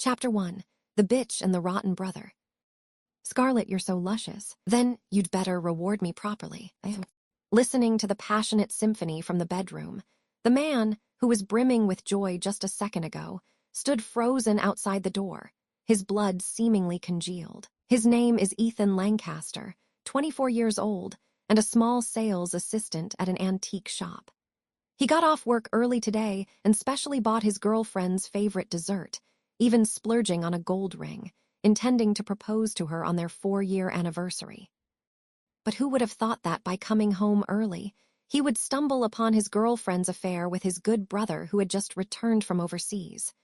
Chapter 1. The Bitch and the Rotten Brother. Scarlet, you're so luscious. Then you'd better reward me properly. Listening to the passionate symphony from the bedroom, the man, who was brimming with joy just a second ago, stood frozen outside the door, his blood seemingly congealed. His name is Ethan Lancaster, 24 years old, and a small sales assistant at an antique shop. He got off work early today and specially bought his girlfriend's favorite dessert, even splurging on a gold ring, intending to propose to her on their 4-year anniversary. But who would have thought that by coming home early, he would stumble upon his girlfriend's affair with his good brother who had just returned from overseas?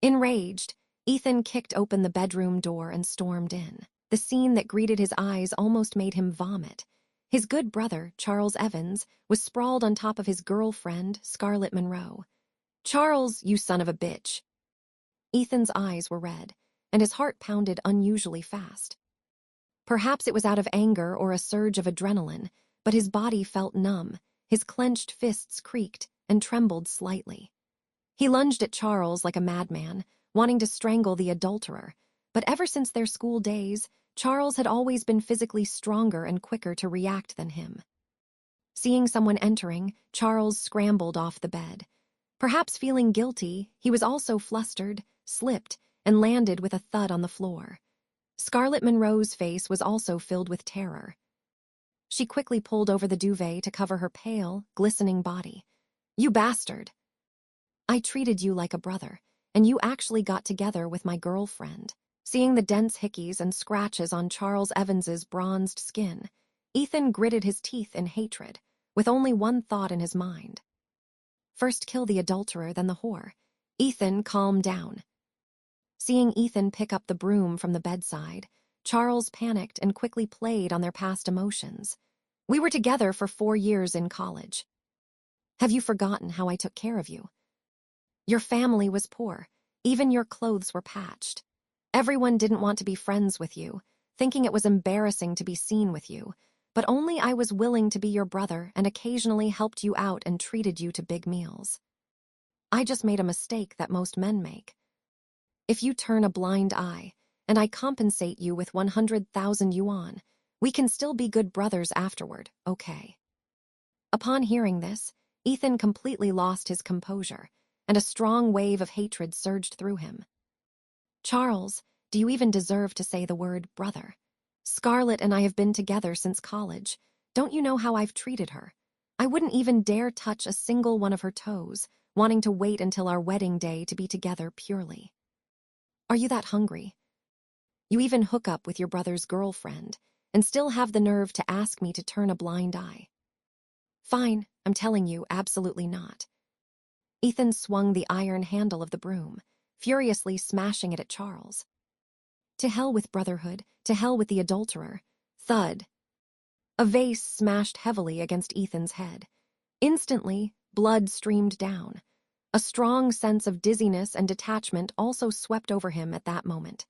Enraged, Ethan kicked open the bedroom door and stormed in. The scene that greeted his eyes almost made him vomit. His good brother, Charles Evans, was sprawled on top of his girlfriend, Scarlett Monroe. "Charles, you son of a bitch." Ethan's eyes were red, and his heart pounded unusually fast. Perhaps it was out of anger or a surge of adrenaline, but his body felt numb, his clenched fists creaked and trembled slightly. He lunged at Charles like a madman, wanting to strangle the adulterer, but ever since their school days, Charles had always been physically stronger and quicker to react than him. Seeing someone entering, Charles scrambled off the bed. Perhaps feeling guilty, he was also flustered, slipped, and landed with a thud on the floor. Scarlett Monroe's face was also filled with terror. She quickly pulled over the duvet to cover her pale, glistening body. "You bastard! I treated you like a brother, and you actually got together with my girlfriend." Seeing the dense hickeys and scratches on Charles Evans's bronzed skin, Ethan gritted his teeth in hatred, with only one thought in his mind. First kill the adulterer, then the whore. "Ethan, calm down." Seeing Ethan pick up the broom from the bedside, Charles panicked and quickly played on their past emotions. "We were together for 4 years in college. Have you forgotten how I took care of you? Your family was poor. Even your clothes were patched. Everyone didn't want to be friends with you, thinking it was embarrassing to be seen with you, but only I was willing to be your brother and occasionally helped you out and treated you to big meals. I just made a mistake that most men make. If you turn a blind eye, and I compensate you with 100,000 yuan, we can still be good brothers afterward, okay?" Upon hearing this, Ethan completely lost his composure, and a strong wave of hatred surged through him. "Charles, do you even deserve to say the word brother? Scarlett and I have been together since college. Don't you know how I've treated her? I wouldn't even dare touch a single one of her toes, wanting to wait until our wedding day to be together purely. Are you that hungry? You even hook up with your brother's girlfriend and still have the nerve to ask me to turn a blind eye? Fine, I'm telling you, absolutely not." Ethan swung the iron handle of the broom, furiously smashing it at Charles. To hell with brotherhood, to hell with the adulterer. Thud. A vase smashed heavily against Ethan's head. Instantly, blood streamed down. A strong sense of dizziness and detachment also swept over him at that moment.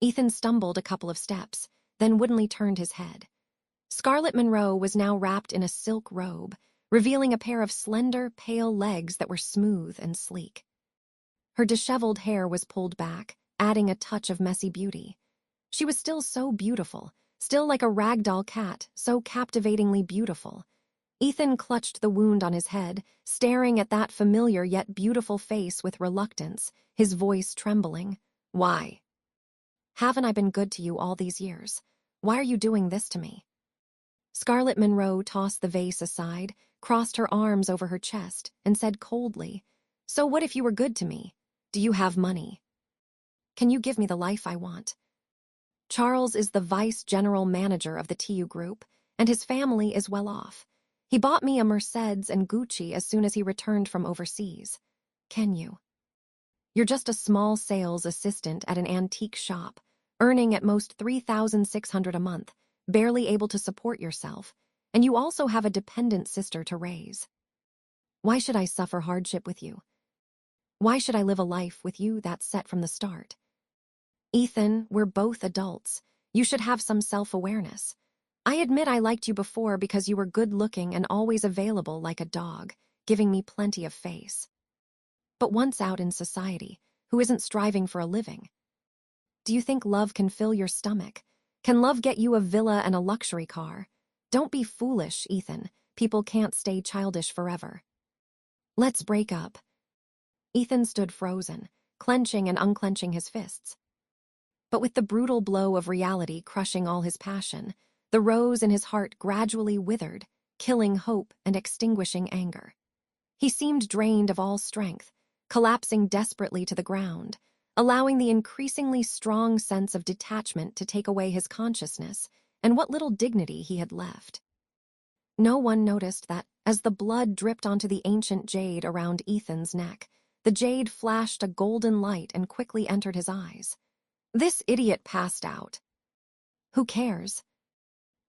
Ethan stumbled a couple of steps, then woodenly turned his head. Scarlett Monroe was now wrapped in a silk robe, revealing a pair of slender, pale legs that were smooth and sleek. Her disheveled hair was pulled back, adding a touch of messy beauty. She was still so beautiful, still like a ragdoll cat, so captivatingly beautiful. Ethan clutched the wound on his head, staring at that familiar yet beautiful face with reluctance, his voice trembling. "Why? Haven't I been good to you all these years? Why are you doing this to me?" Scarlett Monroe tossed the vase aside, crossed her arms over her chest, and said coldly, "So what if you were good to me? Do you have money? Can you give me the life I want? Charles is the vice general manager of the TU Group, and his family is well off. He bought me a Mercedes and Gucci as soon as he returned from overseas. Can you? You're just a small sales assistant at an antique shop, earning at most 3,600 a month, barely able to support yourself, and you also have a dependent sister to raise. Why should I suffer hardship with you? Why should I live a life with you that's set from the start? Ethan, we're both adults. You should have some self-awareness. I admit I liked you before because you were good-looking and always available like a dog, giving me plenty of face. But once out in society, who isn't striving for a living? Do you think love can fill your stomach? Can love get you a villa and a luxury car? Don't be foolish, Ethan. People can't stay childish forever. Let's break up. Ethan stood frozen, clenching and unclenching his fists. But with the brutal blow of reality crushing all his passion, the rose in his heart gradually withered, killing hope and extinguishing anger. He seemed drained of all strength, collapsing desperately to the ground, allowing the increasingly strong sense of detachment to take away his consciousness and what little dignity he had left. No one noticed that, as the blood dripped onto the ancient jade around Ethan's neck, the jade flashed a golden light and quickly entered his eyes. This idiot passed out. Who cares?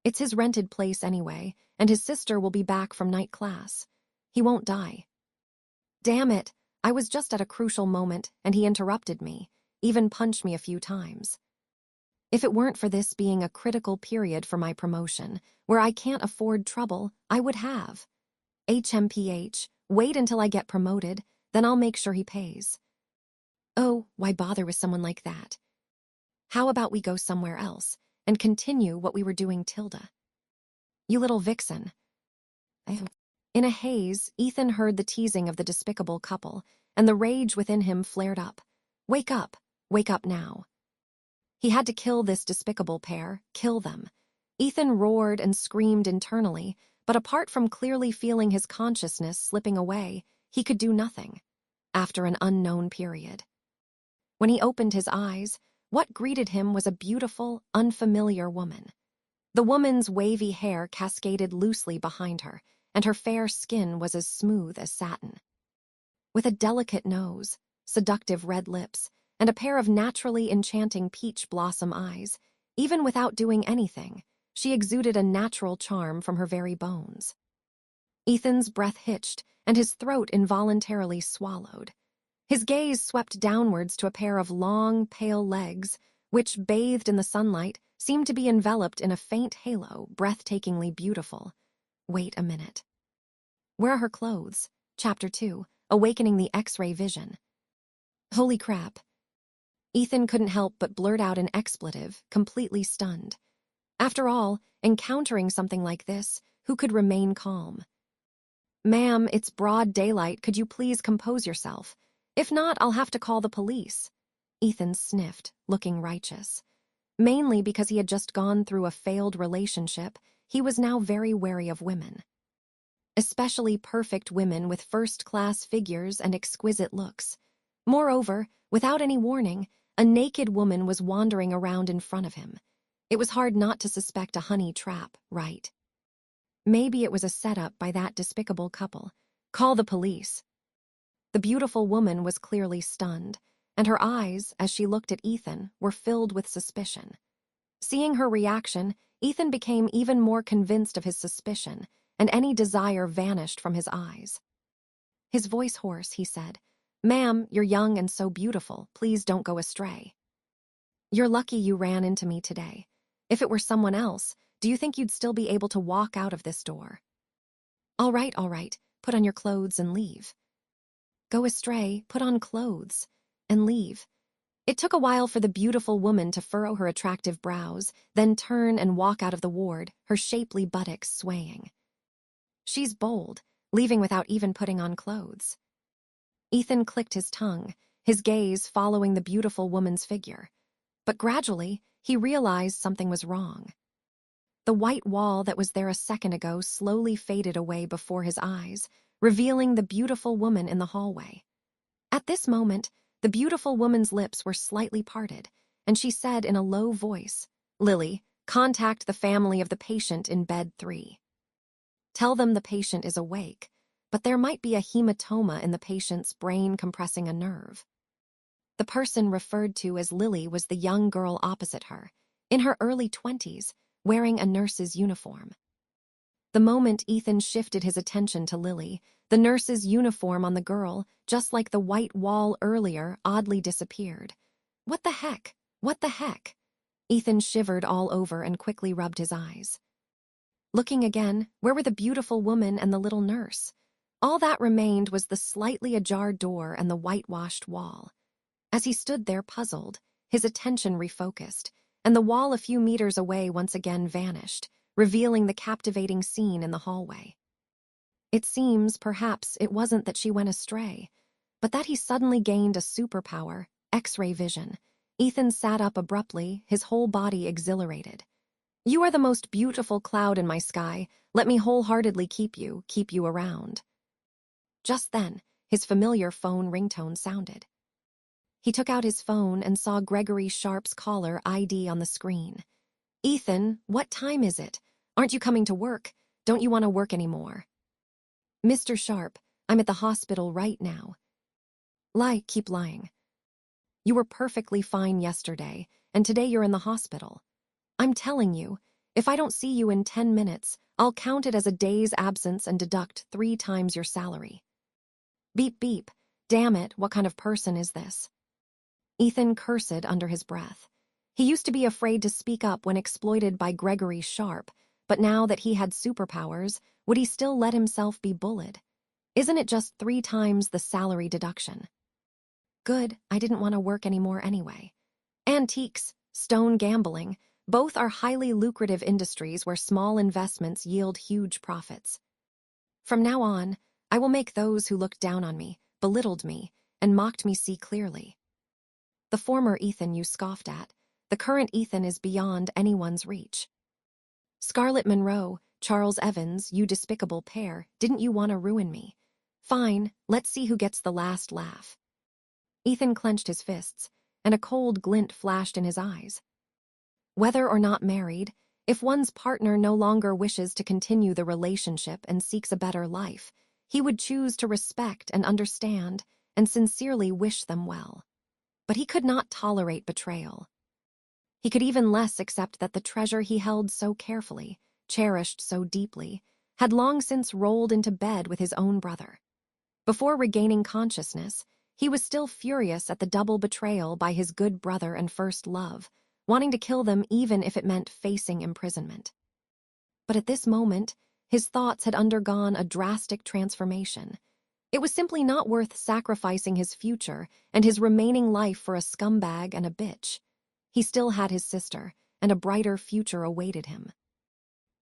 It's his rented place anyway, and his sister will be back from night class. He won't die. Damn it, I was just at a crucial moment, and he interrupted me, even punched me a few times. If it weren't for this being a critical period for my promotion, where I can't afford trouble, I would have. HMPH, wait until I get promoted, then I'll make sure he pays. Oh, why bother with someone like that? How about we go somewhere else and continue what we were doing, Tilda? You little vixen. In a haze, Ethan heard the teasing of the despicable couple, and the rage within him flared up. Wake up now. He had to kill this despicable pair, kill them. Ethan roared and screamed internally, but apart from clearly feeling his consciousness slipping away, he could do nothing. After an unknown period. When he opened his eyes, what greeted him was a beautiful, unfamiliar woman. The woman's wavy hair cascaded loosely behind her, and her fair skin was as smooth as satin. With a delicate nose, seductive red lips, and a pair of naturally enchanting peach blossom eyes, even without doing anything, she exuded a natural charm from her very bones. Ethan's breath hitched, and his throat involuntarily swallowed. His gaze swept downwards to a pair of long, pale legs, which, bathed in the sunlight, seemed to be enveloped in a faint halo, breathtakingly beautiful. Wait a minute. Where are her clothes? Chapter 2, Awakening the X-ray Vision. Holy crap. Ethan couldn't help but blurt out an expletive, completely stunned. After all, encountering something like this, who could remain calm? Ma'am, it's broad daylight. Could you please compose yourself? If not, I'll have to call the police. Ethan sniffed, looking righteous. Mainly because he had just gone through a failed relationship, he was now very wary of women. Especially perfect women with first-class figures and exquisite looks. Moreover, without any warning, a naked woman was wandering around in front of him. It was hard not to suspect a honey trap, right? Maybe it was a setup by that despicable couple. Call the police. The beautiful woman was clearly stunned, and her eyes, as she looked at Ethan, were filled with suspicion. Seeing her reaction, Ethan became even more convinced of his suspicion, and any desire vanished from his eyes. His voice hoarse, he said, "Ma'am, you're young and so beautiful. Please don't go astray. You're lucky you ran into me today. If it were someone else, do you think you'd still be able to walk out of this door? All right, put on your clothes and leave." Go astray, put on clothes, and leave. It took a while for the beautiful woman to furrow her attractive brows, then turn and walk out of the ward, her shapely buttocks swaying. She's bold, leaving without even putting on clothes. Ethan clicked his tongue, his gaze following the beautiful woman's figure. But gradually, he realized something was wrong. The white wall that was there a second ago slowly faded away before his eyes, revealing the beautiful woman in the hallway. At this moment, the beautiful woman's lips were slightly parted, and she said in a low voice, "Lily, contact the family of the patient in bed 3. Tell them the patient is awake, but there might be a hematoma in the patient's brain compressing a nerve." The person referred to as Lily was the young girl opposite her, in her early 20s, wearing a nurse's uniform. The moment Ethan shifted his attention to Lily, the nurse's uniform on the girl, just like the white wall earlier, oddly disappeared. What the heck? What the heck? Ethan shivered all over and quickly rubbed his eyes. Looking again, where were the beautiful woman and the little nurse? All that remained was the slightly ajar door and the whitewashed wall. As he stood there puzzled, his attention refocused, and the wall a few meters away once again vanished, revealing the captivating scene in the hallway. It seems, perhaps, it wasn't that she went astray, but that he suddenly gained a superpower, X-ray vision. Ethan sat up abruptly, his whole body exhilarated. "You are the most beautiful cloud in my sky. Let me wholeheartedly keep you around." Just then, his familiar phone ringtone sounded. He took out his phone and saw Gregory Sharp's caller ID on the screen. "Ethan, what time is it? Aren't you coming to work? Don't you want to work anymore?" "Mr. Sharp, I'm at the hospital right now." Keep lying. "You were perfectly fine yesterday, and today you're in the hospital. I'm telling you, if I don't see you in 10 minutes, I'll count it as a day's absence and deduct 3 times your salary." Beep beep. Damn it, what kind of person is this? Ethan cursed under his breath. He used to be afraid to speak up when exploited by Gregory Sharp, but now that he had superpowers, would he still let himself be bullied? Isn't it just 3 times the salary deduction? Good, I didn't want to work anymore anyway. Antiques, stone gambling, both are highly lucrative industries where small investments yield huge profits. From now on, I will make those who looked down on me, belittled me, and mocked me see clearly. The former Ethan you scoffed at, the current Ethan is beyond anyone's reach. Scarlett Monroe, Charles Evans, you despicable pair, didn't you want to ruin me? Fine, let's see who gets the last laugh. Ethan clenched his fists, and a cold glint flashed in his eyes. Whether or not married, if one's partner no longer wishes to continue the relationship and seeks a better life, he would choose to respect and understand and sincerely wish them well. But he could not tolerate betrayal. He could even less accept that the treasure he held so carefully, cherished so deeply, had long since rolled into bed with his own brother. Before regaining consciousness, he was still furious at the double betrayal by his good brother and first love, wanting to kill them even if it meant facing imprisonment. But at this moment, his thoughts had undergone a drastic transformation. It was simply not worth sacrificing his future and his remaining life for a scumbag and a bitch. He still had his sister, and a brighter future awaited him.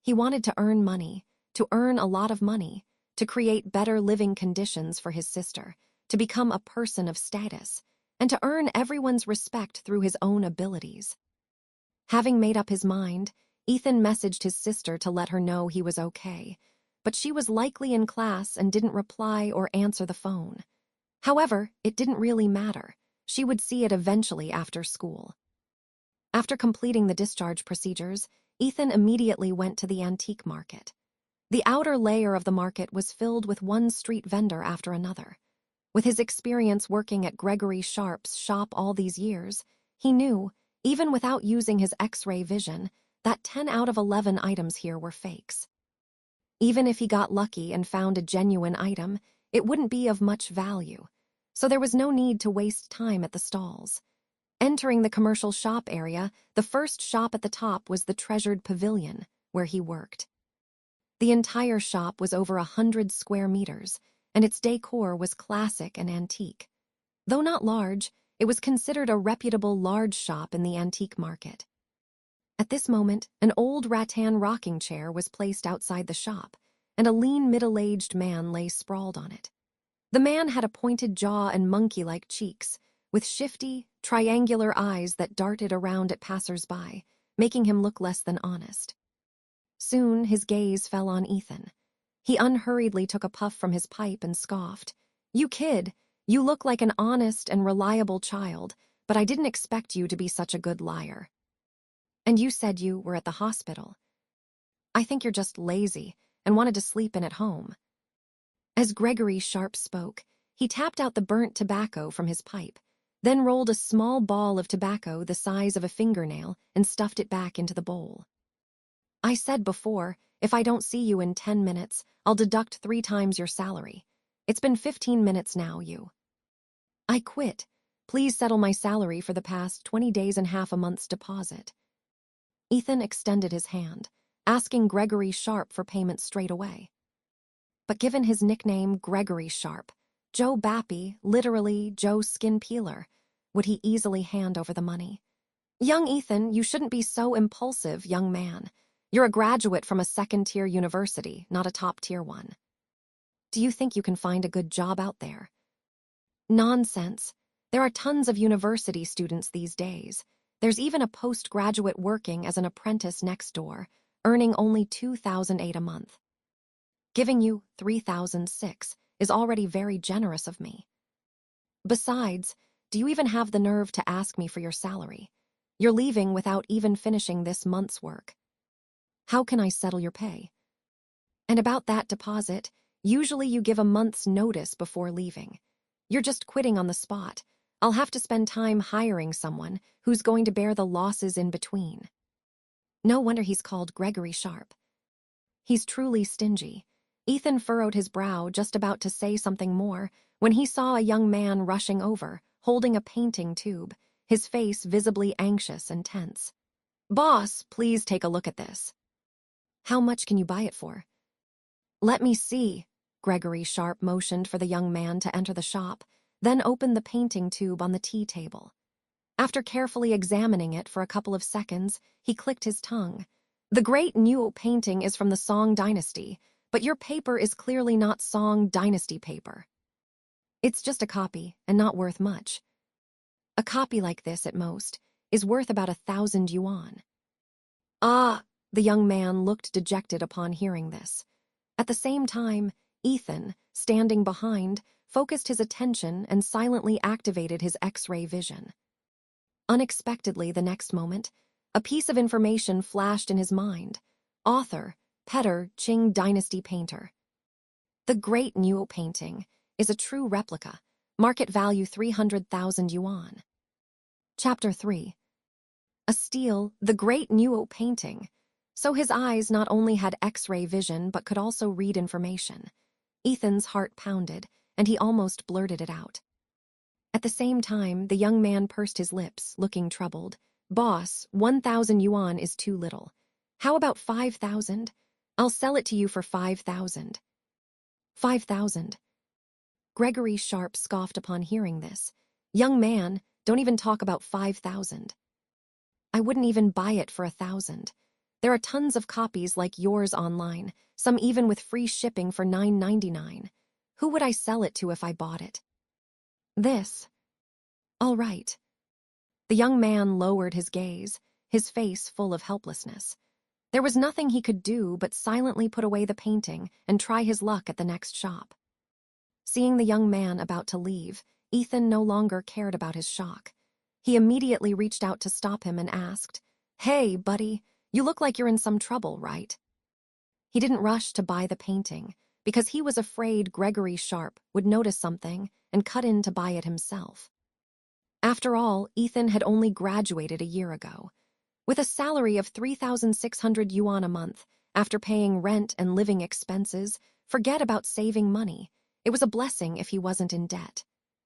He wanted to earn money, to earn a lot of money, to create better living conditions for his sister, to become a person of status, and to earn everyone's respect through his own abilities. Having made up his mind, Ethan messaged his sister to let her know he was okay, but she was likely in class and didn't reply or answer the phone. However, it didn't really matter. She would see it eventually after school. After completing the discharge procedures, Ethan immediately went to the antique market. The outer layer of the market was filled with one street vendor after another. With his experience working at Gregory Sharp's shop all these years, he knew, even without using his X-ray vision, that 10 out of 11 items here were fakes. Even if he got lucky and found a genuine item, it wouldn't be of much value, so there was no need to waste time at the stalls. Entering the commercial shop area, the first shop at the top was the treasured pavilion, where he worked. The entire shop was over 100 square meters, and its decor was classic and antique. Though not large, it was considered a reputable large shop in the antique market. At this moment, an old rattan rocking chair was placed outside the shop, and a lean middle-aged man lay sprawled on it. The man had a pointed jaw and monkey-like cheeks, with shifty, triangular eyes that darted around at passers-by, making him look less than honest. Soon his gaze fell on Ethan. He unhurriedly took a puff from his pipe and scoffed. "You kid, you look like an honest and reliable child, but I didn't expect you to be such a good liar. And you said you were at the hospital. I think you're just lazy and wanted to sleep in at home." As Gregory Sharp spoke, he tapped out the burnt tobacco from his pipe, then rolled a small ball of tobacco the size of a fingernail and stuffed it back into the bowl. "I said before, if I don't see you in 10 minutes, I'll deduct 3 times your salary. It's been 15 minutes now, you." "I quit. Please settle my salary for the past 20 days and half a month's deposit." Ethan extended his hand, asking Gregory Sharp for payment straight away. But given his nickname Gregory Sharp, Joe Bappy, literally Joe Skin Peeler, would he easily hand over the money. Young Ethan, you shouldn't be so impulsive, young man. You're a graduate from a second-tier university, not a top-tier one. Do you think you can find a good job out there? Nonsense. There are tons of university students these days. There's even a postgraduate working as an apprentice next door, earning only $2,008 a month. Giving you $3,006 is already very generous of me. Besides, do you even have the nerve to ask me for your salary? You're leaving without even finishing this month's work. How can I settle your pay? And about that deposit, usually you give a month's notice before leaving. You're just quitting on the spot. I'll have to spend time hiring someone who's going to bear the losses in between. No wonder he's called Gregory Sharp. He's truly stingy. Ethan furrowed his brow, just about to say something more, when he saw a young man rushing over, holding a painting tube, his face visibly anxious and tense. "Boss, please take a look at this." "How much can you buy it for?" "Let me see." Gregory Sharp motioned for the young man to enter the shop, then opened the painting tube on the tea table. After carefully examining it for a couple of seconds, he clicked his tongue. "The great new painting is from the Song Dynasty, but your paper is clearly not Song Dynasty paper. It's just a copy, and not worth much. A copy like this, at most, is worth about 1,000 yuan. Ah, the young man looked dejected upon hearing this. At the same time, Ethan, standing behind, focused his attention and silently activated his X-ray vision. Unexpectedly, the next moment, a piece of information flashed in his mind. Author, Petter Qing Dynasty painter. The Great New painting is a true replica, market value 300,000 yuan. Chapter 3. A steal, the Great New painting. So his eyes not only had X-ray vision but could also read information. Ethan's heart pounded, and he almost blurted it out. At the same time, the young man pursed his lips, looking troubled. "Boss, 1,000 yuan is too little. How about 5,000? I'll sell it to you for 5,000. 5,000. Gregory Sharp scoffed upon hearing this. "Young man, don't even talk about 5,000. I wouldn't even buy it for 1,000. There are tons of copies like yours online, some even with free shipping for $9.99. Who would I sell it to if I bought it?" "This." "All right." The young man lowered his gaze, his face full of helplessness. There was nothing he could do but silently put away the painting and try his luck at the next shop. Seeing the young man about to leave, Ethan no longer cared about his shock. He immediately reached out to stop him and asked, "Hey, buddy, you look like you're in some trouble, right?" He didn't rush to buy the painting, because he was afraid Gregory Sharp would notice something and cut in to buy it himself. After all, Ethan had only graduated a year ago. With a salary of 3,600 yuan a month, after paying rent and living expenses, forget about saving money. It was a blessing if he wasn't in debt.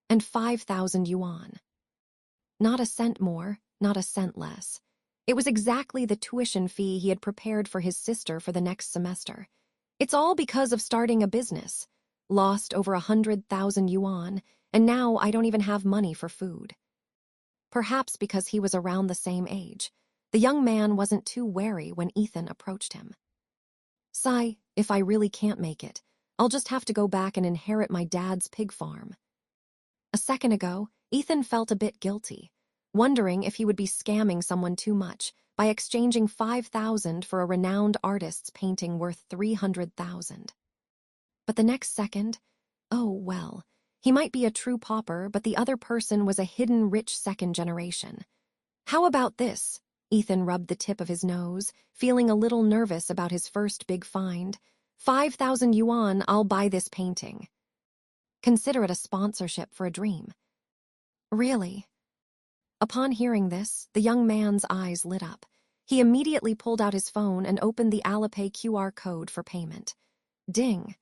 And 5,000 yuan. Not a cent more, not a cent less. It was exactly the tuition fee he had prepared for his sister for the next semester. It's all because of starting a business. Lost over 100,000 yuan, and now I don't even have money for food. Perhaps because he was around the same age, the young man wasn't too wary when Ethan approached him. "Sai, if I really can't make it, I'll just have to go back and inherit my dad's pig farm." A second ago, Ethan felt a bit guilty, wondering if he would be scamming someone too much by exchanging 5,000 for a renowned artist's painting worth 300,000. But the next second, oh well, he might be a true pauper, but the other person was a hidden rich second generation. How about this? Ethan rubbed the tip of his nose, feeling a little nervous about his first big find. 5,000 yuan, I'll buy this painting. Consider it a sponsorship for a dream. Really? Upon hearing this, the young man's eyes lit up. He immediately pulled out his phone and opened the Alipay QR code for payment. Ding.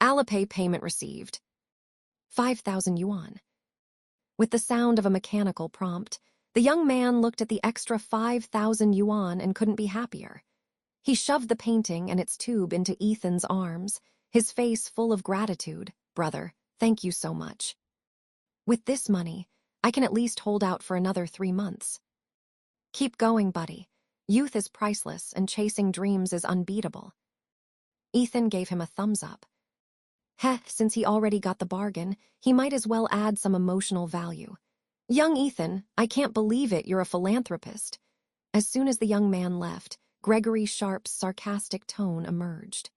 Alipay payment received. 5,000 yuan. With the sound of a mechanical prompt, the young man looked at the extra 5,000 yuan and couldn't be happier. He shoved the painting and its tube into Ethan's arms, his face full of gratitude. "Brother, thank you so much. With this money, I can at least hold out for another 3 months. Keep going, buddy. Youth is priceless and chasing dreams is unbeatable. Ethan gave him a thumbs up. Since he already got the bargain, he might as well add some emotional value. Young Ethan, I can't believe it, you're a philanthropist. As soon as the young man left, Gregory Sharp's sarcastic tone emerged.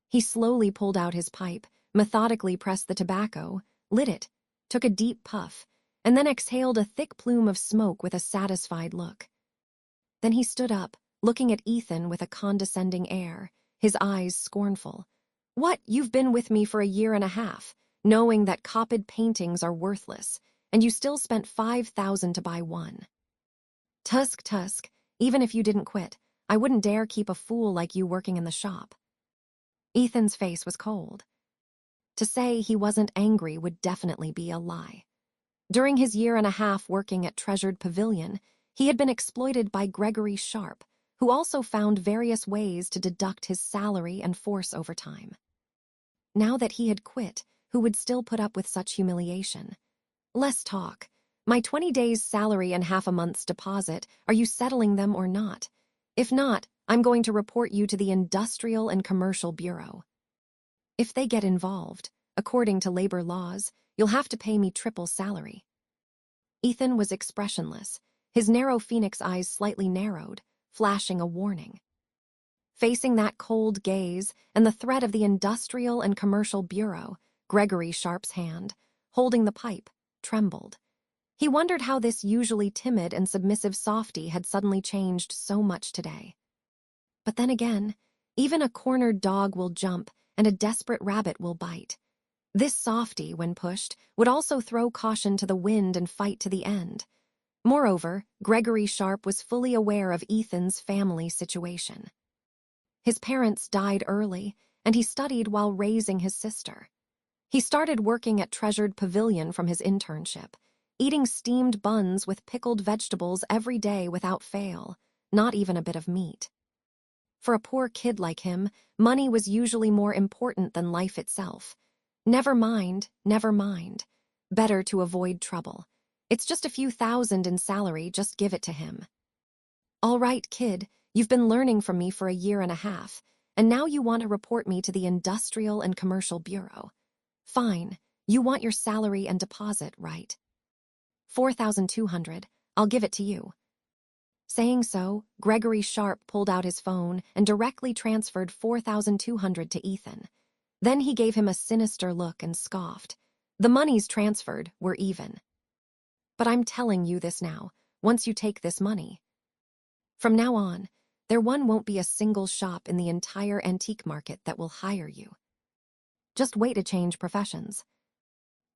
He slowly pulled out his pipe, methodically pressed the tobacco, lit it, took a deep puff, and then exhaled a thick plume of smoke with a satisfied look. Then he stood up, looking at Ethan with a condescending air, his eyes scornful. What, you've been with me for a year and a half, knowing that copied paintings are worthless, and you still spent $5,000 to buy one. Tusk, even if you didn't quit, I wouldn't dare keep a fool like you working in the shop. Ethan's face was cold. To say he wasn't angry would definitely be a lie. During his year and a half working at Treasured Pavilion, he had been exploited by Gregory Sharp, who also found various ways to deduct his salary and force overtime. Now that he had quit, who would still put up with such humiliation? Less talk. My 20 days' salary and half a month's deposit, are you settling them or not? If not, I'm going to report you to the Industrial and Commercial Bureau. If they get involved, according to labor laws, you'll have to pay me triple salary. Ethan was expressionless, his narrow phoenix eyes slightly narrowed, flashing a warning. Facing that cold gaze and the threat of the Industrial and Commercial Bureau, Gregory Sharp's hand, holding the pipe, trembled. He wondered how this usually timid and submissive softy had suddenly changed so much today. But then again, even a cornered dog will jump and a desperate rabbit will bite. This softy, when pushed, would also throw caution to the wind and fight to the end. Moreover, Gregory Sharp was fully aware of Ethan's family situation. His parents died early, and he studied while raising his sister. He started working at Treasured Pavilion from his internship, eating steamed buns with pickled vegetables every day without fail, not even a bit of meat. For a poor kid like him, money was usually more important than life itself. Never mind. Better to avoid trouble. It's just a few thousand in salary, just give it to him. All right, kid, you've been learning from me for a year and a half, and now you want to report me to the Industrial and Commercial Bureau. Fine, you want your salary and deposit, right? $4,200, I'll give it to you. Saying so, Gregory Sharp pulled out his phone and directly transferred $4,200 to Ethan. Then he gave him a sinister look and scoffed. The monies transferred were even. But I'm telling you this now, once you take this money. From now on, there won't be a single shop in the entire antique market that will hire you. Just wait to change professions.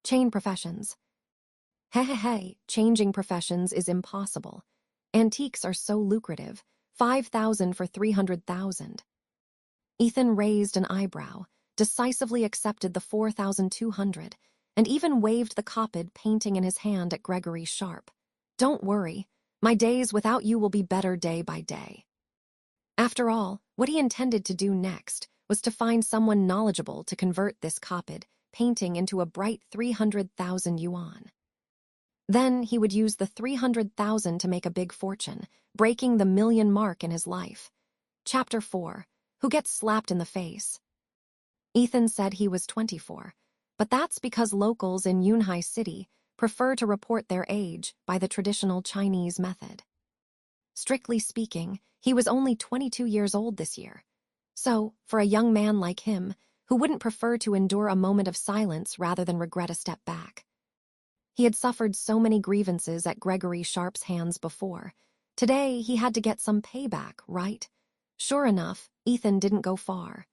Chain professions. Hey, changing professions is impossible. Antiques are so lucrative, $5,000 for $300,000. Ethan raised an eyebrow, decisively accepted the $4,200, and even waved the copied painting in his hand at Gregory Sharp. Don't worry, my days without you will be better day by day. After all, what he intended to do next was to find someone knowledgeable to convert this copied painting into a bright 300,000 yuan. Then he would use the 300,000 to make a big fortune, breaking the million mark in his life. Chapter 4. Who gets slapped in the face? Ethan said he was 24, but that's because locals in Yunhai City prefer to report their age by the traditional Chinese method. Strictly speaking, he was only 22 years old this year. So, for a young man like him, who wouldn't prefer to endure a moment of silence rather than regret a step back? He had suffered so many grievances at Gregory Sharp's hands before. Today, he had to get some payback, right? Sure enough, Ethan didn't go far.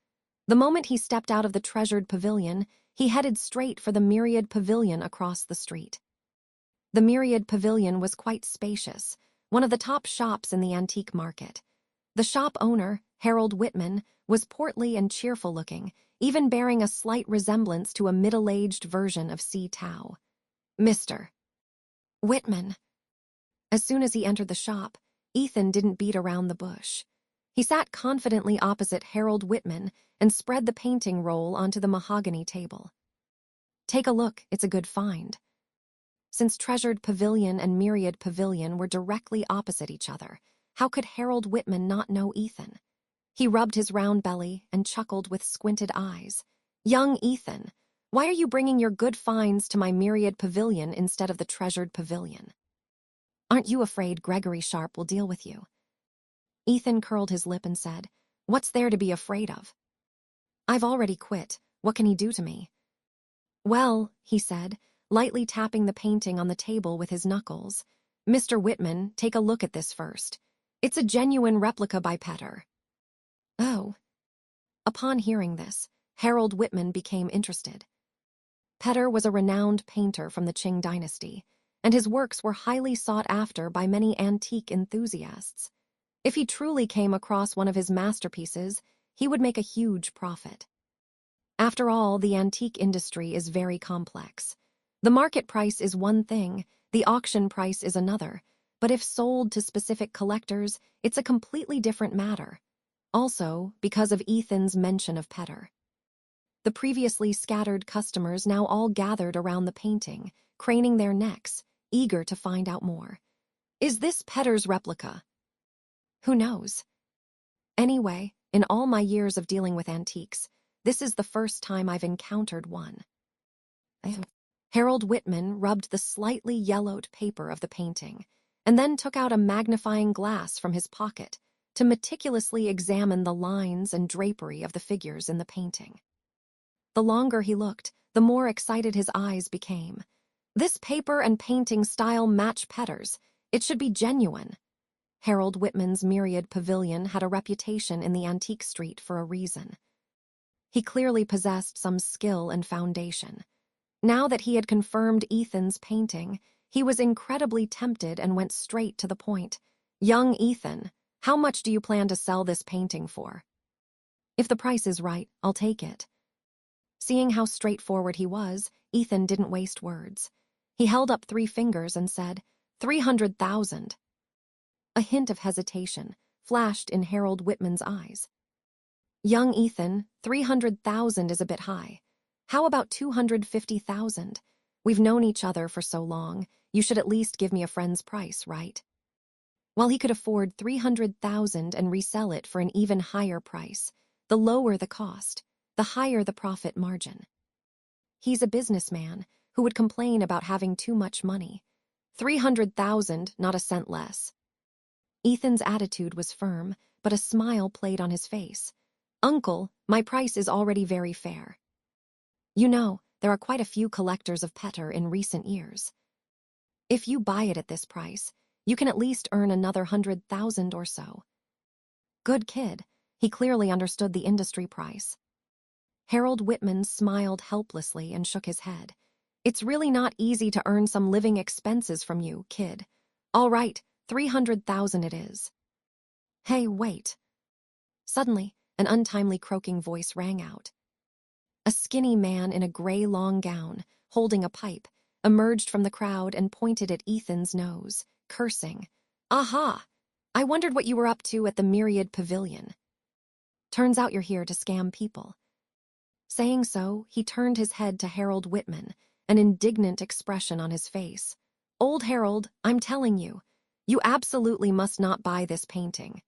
The moment he stepped out of the Treasured Pavilion, he headed straight for the Myriad Pavilion across the street. The Myriad Pavilion was quite spacious, one of the top shops in the antique market. The shop owner, Harold Whitman, was portly and cheerful-looking, even bearing a slight resemblance to a middle-aged version of C. Tao. Mr. Whitman. As soon as he entered the shop, Ethan didn't beat around the bush. He sat confidently opposite Harold Whitman and spread the painting roll onto the mahogany table. Take a look, it's a good find. Since Treasured Pavilion and Myriad Pavilion were directly opposite each other, how could Harold Whitman not know Ethan? He rubbed his round belly and chuckled with squinted eyes. Young Ethan, why are you bringing your good finds to my Myriad Pavilion instead of the Treasured Pavilion? Aren't you afraid Gregory Sharp will deal with you? Ethan curled his lip and said, What's there to be afraid of? I've already quit. What can he do to me? Well, he said, lightly tapping the painting on the table with his knuckles. Mr. Whitman, take a look at this first. It's a genuine replica by Petter. Oh. Upon hearing this, Harold Whitman became interested. Petter was a renowned painter from the Qing dynasty, and his works were highly sought after by many antique enthusiasts. If he truly came across one of his masterpieces, he would make a huge profit. After all, the antique industry is very complex. The market price is one thing, the auction price is another, but if sold to specific collectors, it's a completely different matter. Also, because of Ethan's mention of Petter. The previously scattered customers now all gathered around the painting, craning their necks, eager to find out more. Is this Petter's replica? Who knows? Anyway, in all my years of dealing with antiques, this is the first time I've encountered one. Harold Whitman rubbed the slightly yellowed paper of the painting, and then took out a magnifying glass from his pocket to meticulously examine the lines and drapery of the figures in the painting. The longer he looked, the more excited his eyes became. This paper and painting style match Petter's. It should be genuine. Harold Whitman's Myriad Pavilion had a reputation in the antique street for a reason. He clearly possessed some skill and foundation. Now that he had confirmed Ethan's painting, he was incredibly tempted and went straight to the point. Young Ethan, how much do you plan to sell this painting for? If the price is right, I'll take it. Seeing how straightforward he was, Ethan didn't waste words. He held up 3 fingers and said, 300,000. A hint of hesitation flashed in Harold Whitman's eyes. Young Ethan, 300,000 is a bit high. How about 250,000? We've known each other for so long, you should at least give me a friend's price, right? While he could afford 300,000 and resell it for an even higher price, the lower the cost, the higher the profit margin. He's a businessman who would complain about having too much money. 300,000, not a cent less. Ethan's attitude was firm, but a smile played on his face. Uncle, my price is already very fair. You know, there are quite a few collectors of Petter in recent years. If you buy it at this price, you can at least earn another 100,000 or so. Good kid, he clearly understood the industry price. Harold Whitman smiled helplessly and shook his head. It's really not easy to earn some living expenses from you, kid. All right, 300,000 it is. Hey, wait. Suddenly, an untimely croaking voice rang out. A skinny man in a gray long gown, holding a pipe, emerged from the crowd and pointed at Ethan's nose, cursing. Aha! I wondered what you were up to at the Myriad Pavilion. Turns out you're here to scam people. Saying so, he turned his head to Harold Whitman, an indignant expression on his face. Old Harold, I'm telling you, you absolutely must not buy this painting.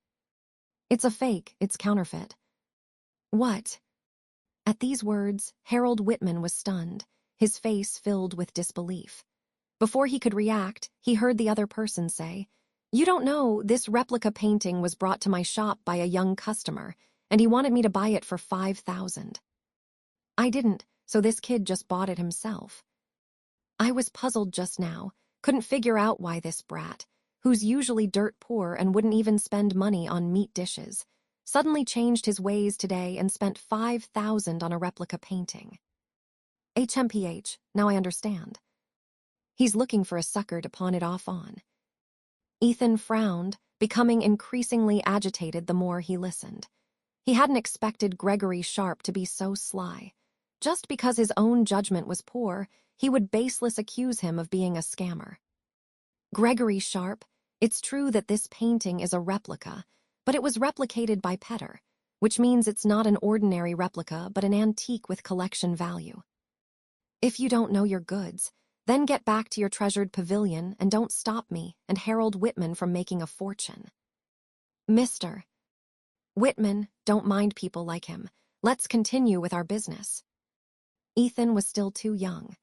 It's a fake, it's counterfeit. What? At these words, Harold Whitman was stunned, his face filled with disbelief. Before he could react, he heard the other person say, You don't know, this replica painting was brought to my shop by a young customer, and he wanted me to buy it for 5,000. I didn't, so this kid just bought it himself. I was puzzled just now, couldn't figure out why this brat, who's usually dirt poor and wouldn't even spend money on meat dishes, suddenly changed his ways today and spent 5,000 on a replica painting. HMPH, now I understand. He's looking for a sucker to pawn it off on. Ethan frowned, becoming increasingly agitated the more he listened. He hadn't expected Gregory Sharp to be so sly. Just because his own judgment was poor, he would baseless accuse him of being a scammer. Gregory Sharp, it's true that this painting is a replica, but it was replicated by Petter, which means it's not an ordinary replica but an antique with collection value. If you don't know your goods, Then get back to your treasured pavilion and don't stop me and Harold Whitman from making a fortune. Mr. Whitman, don't mind people like him. Let's continue with our business. Ethan was still too young.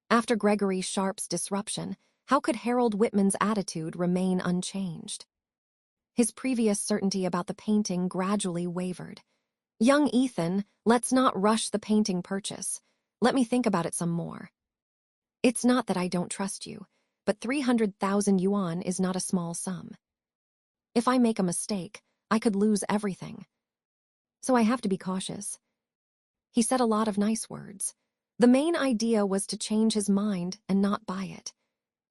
After Gregory Sharp's disruption, how could Harold Whitman's attitude remain unchanged? His previous certainty about the painting gradually wavered. Young Ethan, let's not rush the painting purchase. Let me think about it some more. It's not that I don't trust you, but 300,000 yuan is not a small sum. If I make a mistake, I could lose everything. So I have to be cautious. He said a lot of nice words. The main idea was to change his mind and not buy it.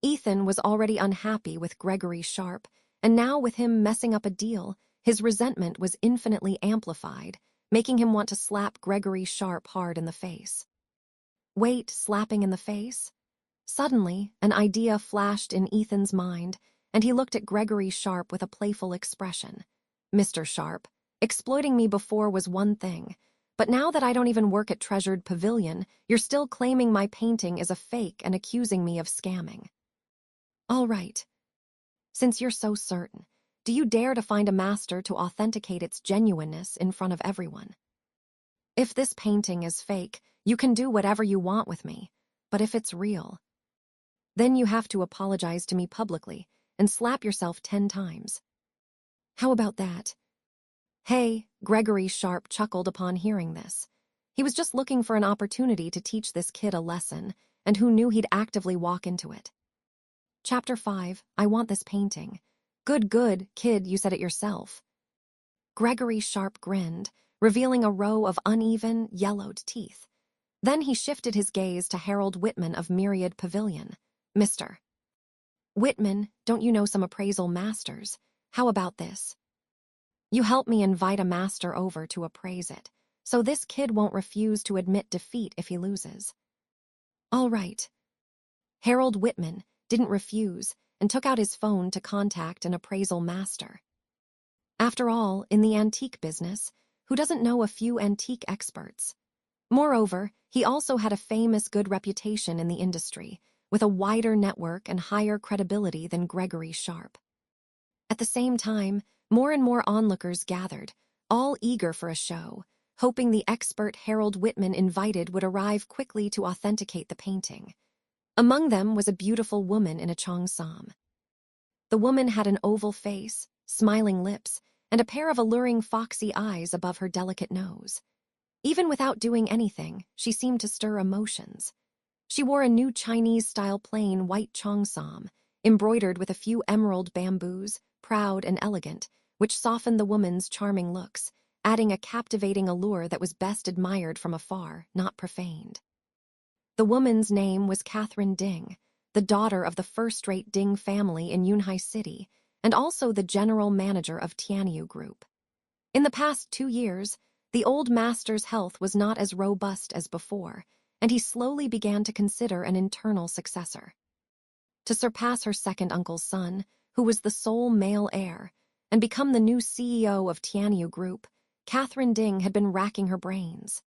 Ethan was already unhappy with Gregory Sharp, and now with him messing up a deal, his resentment was infinitely amplified, making him want to slap Gregory Sharp hard in the face. Wait, slapping in the face? Suddenly, an idea flashed in Ethan's mind, and he looked at Gregory Sharp with a playful expression. Mr. Sharp, exploiting me before was one thing, but now that I don't even work at Treasured Pavilion, you're still claiming my painting is a fake and accusing me of scamming. All right. Since you're so certain, do you dare to find a master to authenticate its genuineness in front of everyone? If this painting is fake, you can do whatever you want with me, but if it's real, then you have to apologize to me publicly and slap yourself 10 times. How about that? Hey, Gregory Sharp chuckled upon hearing this. He was just looking for an opportunity to teach this kid a lesson, and who knew he'd actively walk into it. Chapter 5, I want this painting. Good, kid, you said it yourself. Gregory Sharp grinned, revealing a row of uneven, yellowed teeth. Then he shifted his gaze to Harold Whitman of Myriad Pavilion. Mr. Whitman, don't you know some appraisal masters? How about this? You help me invite a master over to appraise it, so this kid won't refuse to admit defeat if he loses. All right. Harold Whitman didn't refuse and took out his phone to contact an appraisal master. After all, in the antique business, who doesn't know a few antique experts? Moreover, he also had a famous good reputation in the industry, with a wider network and higher credibility than Gregory Sharp. At the same time, more and more onlookers gathered, all eager for a show, hoping the expert Harold Whitman invited would arrive quickly to authenticate the painting. Among them was a beautiful woman in a cheongsam. The woman had an oval face, smiling lips, and a pair of alluring foxy eyes above her delicate nose. Even without doing anything, she seemed to stir emotions. She wore a new Chinese-style plain white cheongsam, embroidered with a few emerald bamboos, proud and elegant, which softened the woman's charming looks, adding a captivating allure that was best admired from afar, not profaned. The woman's name was Catherine Ding, the daughter of the first-rate Ding family in Yunhai City, and also the general manager of Tianyu Group. In the past 2 years, the old master's health was not as robust as before, and he slowly began to consider an internal successor. To surpass her second uncle's son, who was the sole male heir, and become the new CEO of Tianyu Group, Catherine Ding had been racking her brains.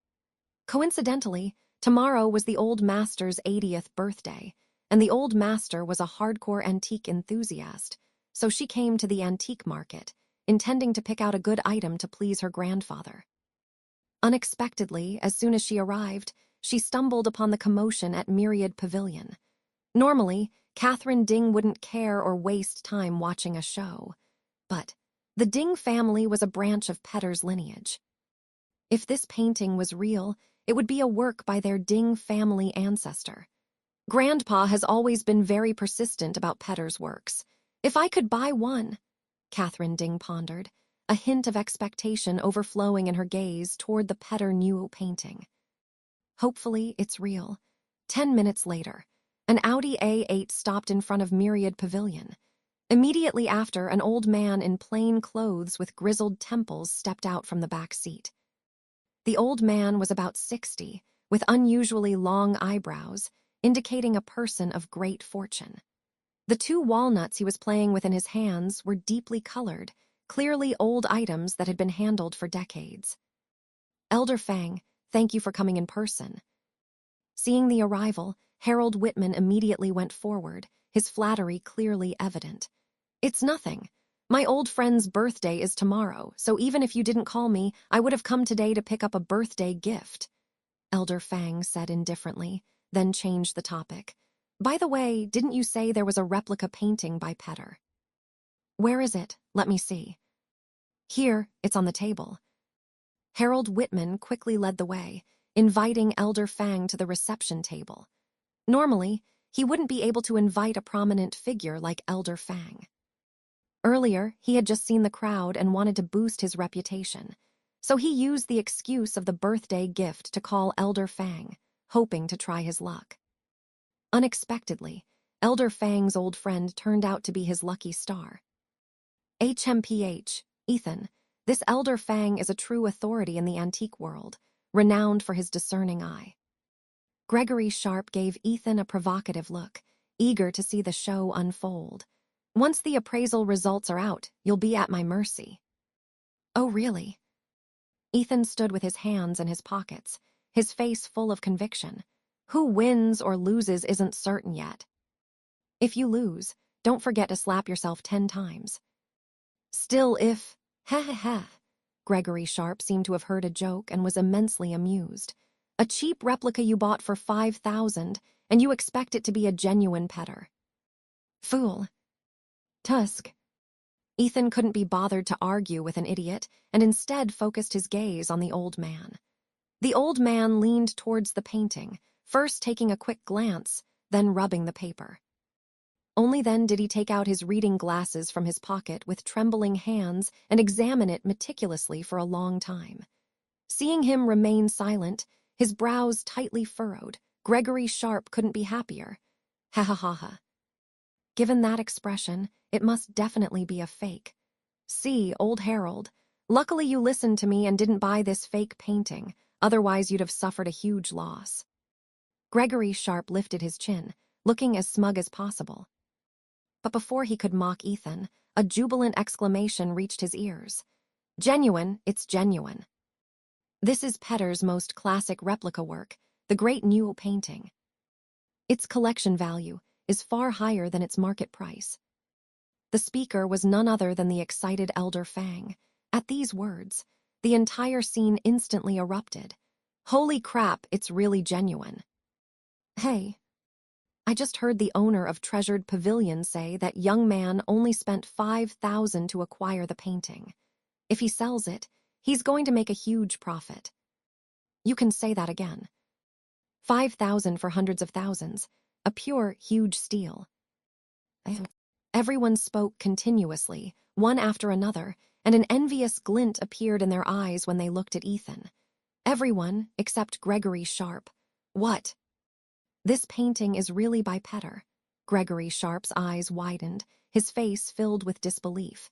Coincidentally, tomorrow was the old master's 80th birthday, and the old master was a hardcore antique enthusiast, so she came to the antique market, intending to pick out a good item to please her grandfather. Unexpectedly, as soon as she arrived, she stumbled upon the commotion at Myriad Pavilion. Normally, Catherine Ding wouldn't care or waste time watching a show. But the Ding family was a branch of Petter's lineage. If this painting was real, it would be a work by their Ding family ancestor. Grandpa has always been very persistent about Petter's works. If I could buy one, Catherine Ding pondered, a hint of expectation overflowing in her gaze toward the Petter New painting. Hopefully, it's real. 10 minutes later, an Audi A8 stopped in front of Myriad Pavilion. Immediately after, an old man in plain clothes with grizzled temples stepped out from the back seat. The old man was about 60, with unusually long eyebrows, indicating a person of great fortune. The 2 walnuts he was playing with in his hands were deeply colored, clearly old items that had been handled for decades. Elder Fang, thank you for coming in person. Seeing the arrival, Harold Whitman immediately went forward, his flattery clearly evident. "It's nothing. My old friend's birthday is tomorrow, so even if you didn't call me, I would have come today to pick up a birthday gift," Elder Fang said indifferently, then changed the topic. "By the way, didn't you say there was a replica painting by Petter?" "Where is it? Let me see." "Here, it's on the table." Harold Whitman quickly led the way, inviting Elder Fang to the reception table. Normally, he wouldn't be able to invite a prominent figure like Elder Fang. Earlier, he had just seen the crowd and wanted to boost his reputation, so he used the excuse of the birthday gift to call Elder Fang, hoping to try his luck. Unexpectedly, Elder Fang's old friend turned out to be his lucky star. HMPH, Ethan, this Elder Fang is a true authority in the antique world, renowned for his discerning eye. Gregory Sharp gave Ethan a provocative look, eager to see the show unfold. "Once the appraisal results are out, you'll be at my mercy." "Oh, really?" Ethan stood with his hands in his pockets, his face full of conviction. Who wins or loses isn't certain yet. If you lose, don't forget to slap yourself 10 times. Still if... Ha ha ha. Gregory Sharp seemed to have heard a joke and was immensely amused. "A cheap replica you bought for 5,000, and you expect it to be a genuine Petter. Fool." Tusk. Ethan couldn't be bothered to argue with an idiot and instead focused his gaze on the old man. The old man leaned towards the painting, first taking a quick glance, then rubbing the paper. Only then did he take out his reading glasses from his pocket with trembling hands and examine it meticulously for a long time. Seeing him remain silent, his brows tightly furrowed, Gregory Sharp couldn't be happier. Ha ha ha ha. Given that expression, it must definitely be a fake. "See, old Harold, luckily you listened to me and didn't buy this fake painting, otherwise you'd have suffered a huge loss." Gregory Sharp lifted his chin, looking as smug as possible. But before he could mock Ethan, a jubilant exclamation reached his ears. "Genuine, it's genuine. This is Petter's most classic replica work, the Great New Painting. Its collection value is far higher than its market price." The speaker was none other than the excited Elder Fang. At these words, the entire scene instantly erupted. "Holy crap, it's really genuine. Hey, I just heard the owner of Treasured Pavilion say that young man only spent 5,000 to acquire the painting. If he sells it, he's going to make a huge profit." "You can say that again." 5,000 for hundreds of thousands, a pure, huge steal." Everyone spoke continuously, one after another, and an envious glint appeared in their eyes when they looked at Ethan. Everyone, except Gregory Sharp. "What? This painting is really by Petter." Gregory Sharp's eyes widened, his face filled with disbelief.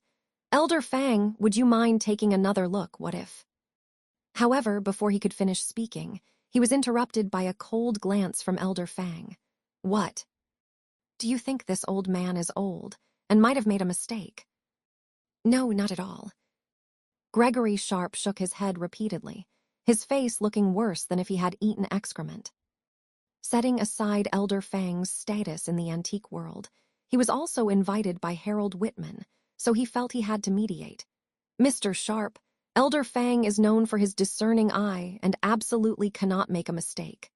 "Elder Fang, would you mind taking another look, what if?" However, before he could finish speaking, he was interrupted by a cold glance from Elder Fang. "What? Do you think this old man is old and might have made a mistake?" "No, not at all." Gregory Sharp shook his head repeatedly, his face looking worse than if he had eaten excrement. Setting aside Elder Fang's status in the antique world, he was also invited by Harold Whitman, so he felt he had to mediate. "Mr. Sharp, Elder Fang is known for his discerning eye and absolutely cannot make a mistake.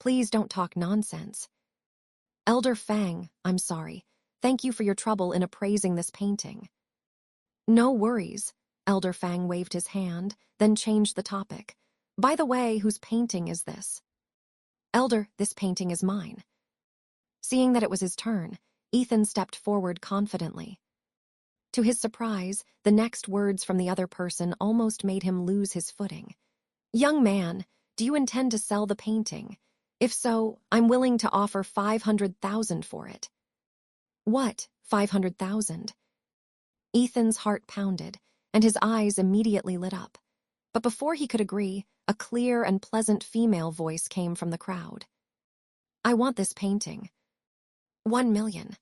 Please don't talk nonsense." "Elder Fang, I'm sorry. Thank you for your trouble in appraising this painting." "No worries." Elder Fang waved his hand, then changed the topic. "By the way, whose painting is this?" "Elder, this painting is mine." Seeing that it was his turn, Ethan stepped forward confidently. To his surprise, the next words from the other person almost made him lose his footing. "Young man, do you intend to sell the painting? If so, I'm willing to offer 500,000 for it." "What, 500,000? Ethan's heart pounded, and his eyes immediately lit up. But before he could agree, a clear and pleasant female voice came from the crowd. "I want this painting." 1 million.